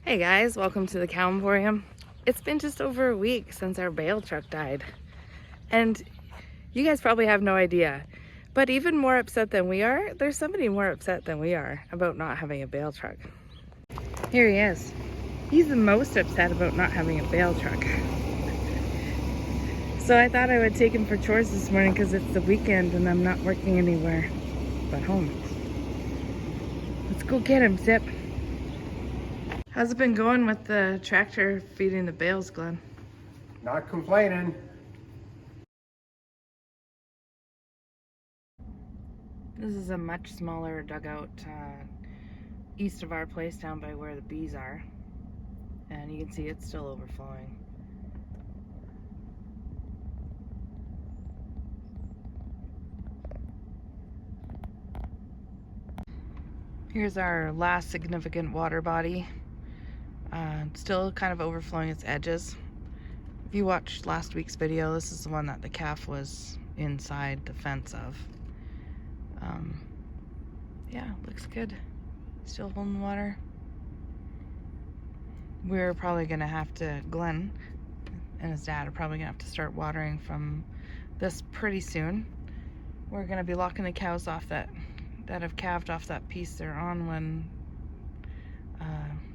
Hey guys, welcome to the Cow Emporium. It's been just over a week since our bale truck died. And you guys probably have no idea. But even more upset than we are, there's somebody more upset than we are about not having a bale truck. Here he is. He's the most upset about not having a bale truck. So I thought I would take him for chores this morning because it's the weekend and I'm not working anywhere but home. Let's go get him, Zip. How's it been going with the tractor feeding the bales, Glenn? Not complaining. This is a much smaller dugout east of our place down by where the bees are. And you can see it's still overflowing. Here's our last significant water body. Still kind of overflowing its edges. If you watched last week's video, this is the one that the calf was inside the fence of. Yeah, looks good. Still holding water. We're probably gonna have to, Glenn and his dad are probably gonna have to start watering from this pretty soon. We're gonna be locking the cows off that have calved off that piece they're on when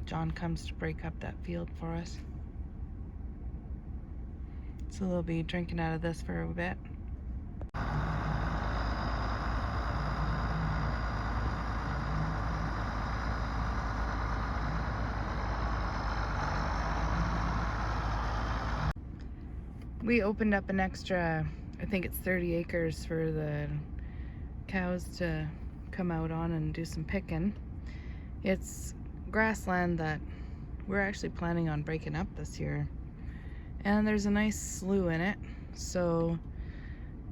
John comes to break up that field for us. So they'll be drinking out of this for a bit. We opened up an extra, I think it's 30 acres for the cows to come out on and do some picking. It's grassland that we're actually planning on breaking up this year. And there's a nice slough in it, so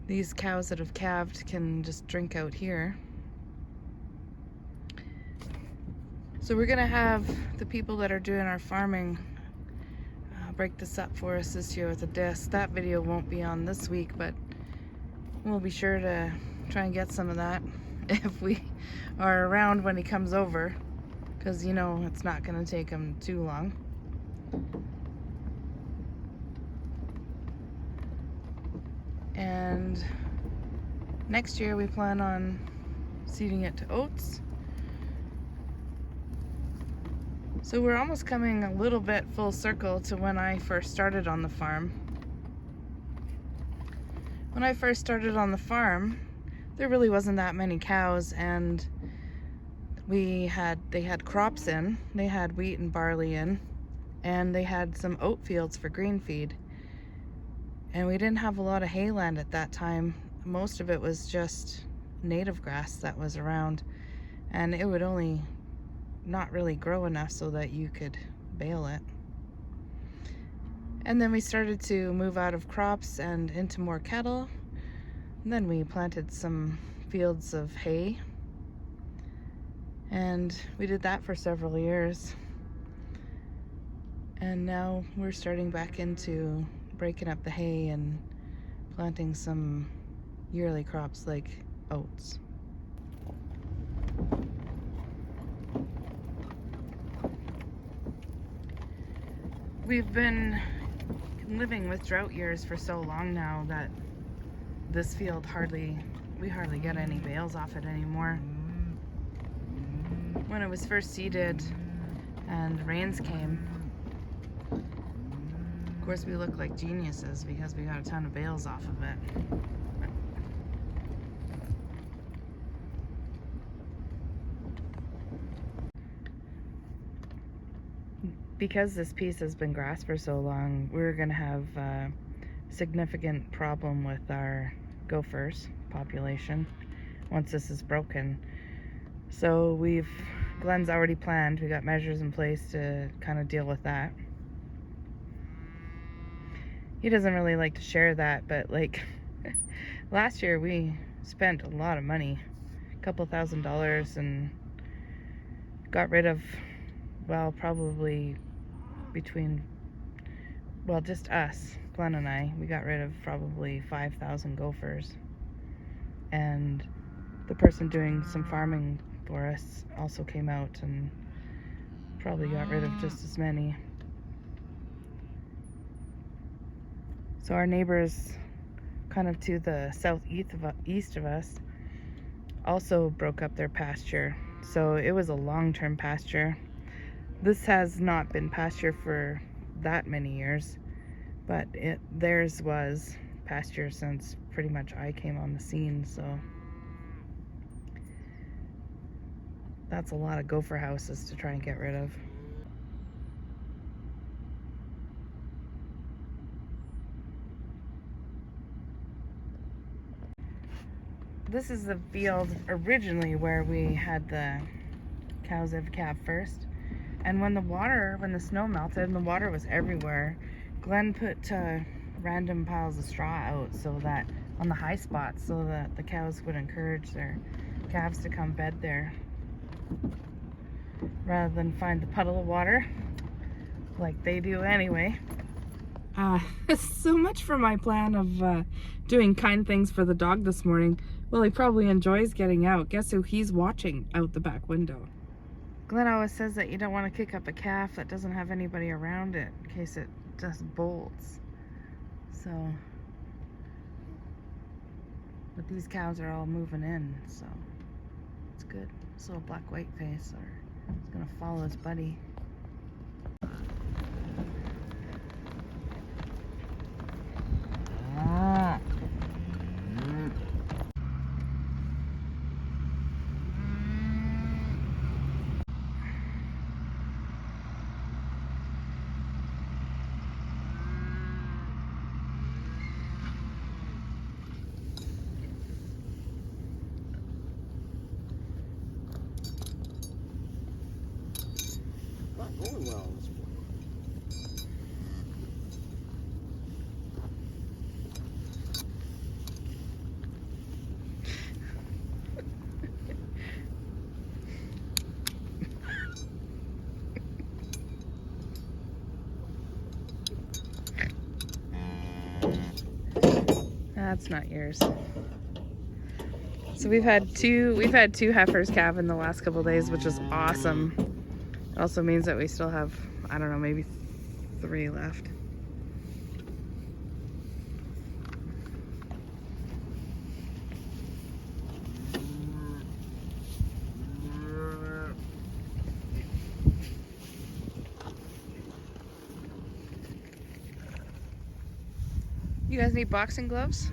these cows that have calved can just drink out here. So we're gonna have the people that are doing our farming break this up for us this year with a disc. That video won't be on this week, but we'll be sure to try and get some of that if we are around when he comes over, because you know it's not gonna take him too long. And next year we plan on seeding it to oats. So we're almost coming a little bit full circle to when I first started on the farm. When I first started on the farm, there really wasn't that many cows, and they had crops in. They had wheat and barley in, and they had some oat fields for green feed. And we didn't have a lot of hayland at that time. Most of it was just native grass that was around, and it would only not really grow enough so that you could bale it. And then we started to move out of crops and into more cattle. And then we planted some fields of hay, and we did that for several years. And now we're starting back into breaking up the hay and planting some yearly crops like oats. We've been living with drought years for so long now that this field we hardly get any bales off it anymore. When it was first seeded and rains came, of course we looked like geniuses because we got a ton of bales off of it. Because this piece has been grass for so long, we're gonna have a significant problem with our gophers population once this is broken. So Glenn's already planned, we got measures in place to kind of deal with that. He doesn't really like to share that, but like last year we spent a lot of money, a couple $1,000s, and got rid of, well, probably just us, Glenn and I, we got rid of probably 5,000 gophers. And the person doing some farming for us also came out and Probably got rid of just as many. So our neighbors kind of to the southeast of us also broke up their pasture. So it was a long-term pasture. This has not been pasture for that many years, but theirs was pasture since pretty much I came on the scene. So that's a lot of gopher houses to try and get rid of. This is the field originally where we had the cows have calved first. And when the snow melted and the water was everywhere, Glenn put random piles of straw out so that on the high spots, so that the cows would encourage their calves to come bed there rather than find the puddle of water like they do anyway. So much for my plan of doing kind things for the dog this morning. Well, he probably enjoys getting out. Guess who he's watching out the back window? Glenn always says that you don't want to kick up a calf that doesn't have anybody around it in case it just bolts. So, but these cows are all moving in, so it's good. This little black white face is gonna follow his buddy. Not going well this morning. That's not yours. So we've had two heifers calve in the last couple of days, which is awesome. It also means that we still have, I don't know, maybe 3 left. You guys need boxing gloves?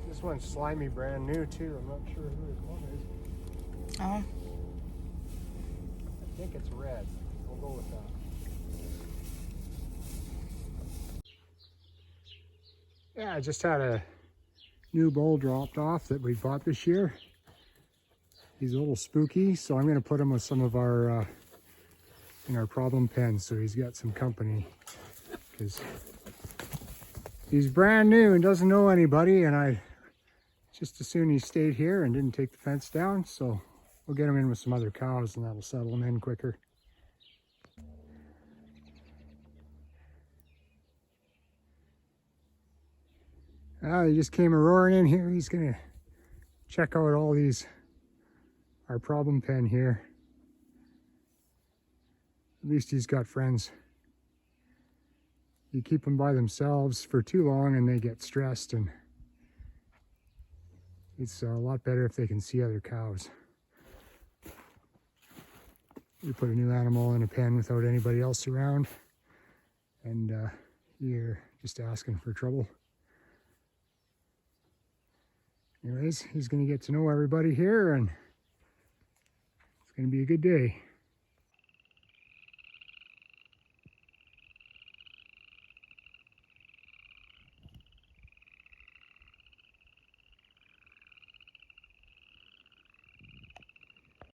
This one's slimy, brand new too. I'm not sure who his one is. Oh. I think it's red. We'll go with that. Yeah, I just had a new bull dropped off that we bought this year. He's a little spooky, so I'm going to put him with some of our in our problem pen, so he's got some company, because he's brand new and doesn't know anybody, and I just as soon he stayed here and didn't take the fence down, so we'll get him in with some other cows and that'll settle him in quicker. He just came roaring in here. He's gonna check out all these, our problem pen here. At least he's got friends. You keep them by themselves for too long and they get stressed, and it's a lot better if they can see other cows. You put a new animal in a pen without anybody else around, and you're just asking for trouble. Anyways, he's going to get to know everybody here, and it's going to be a good day.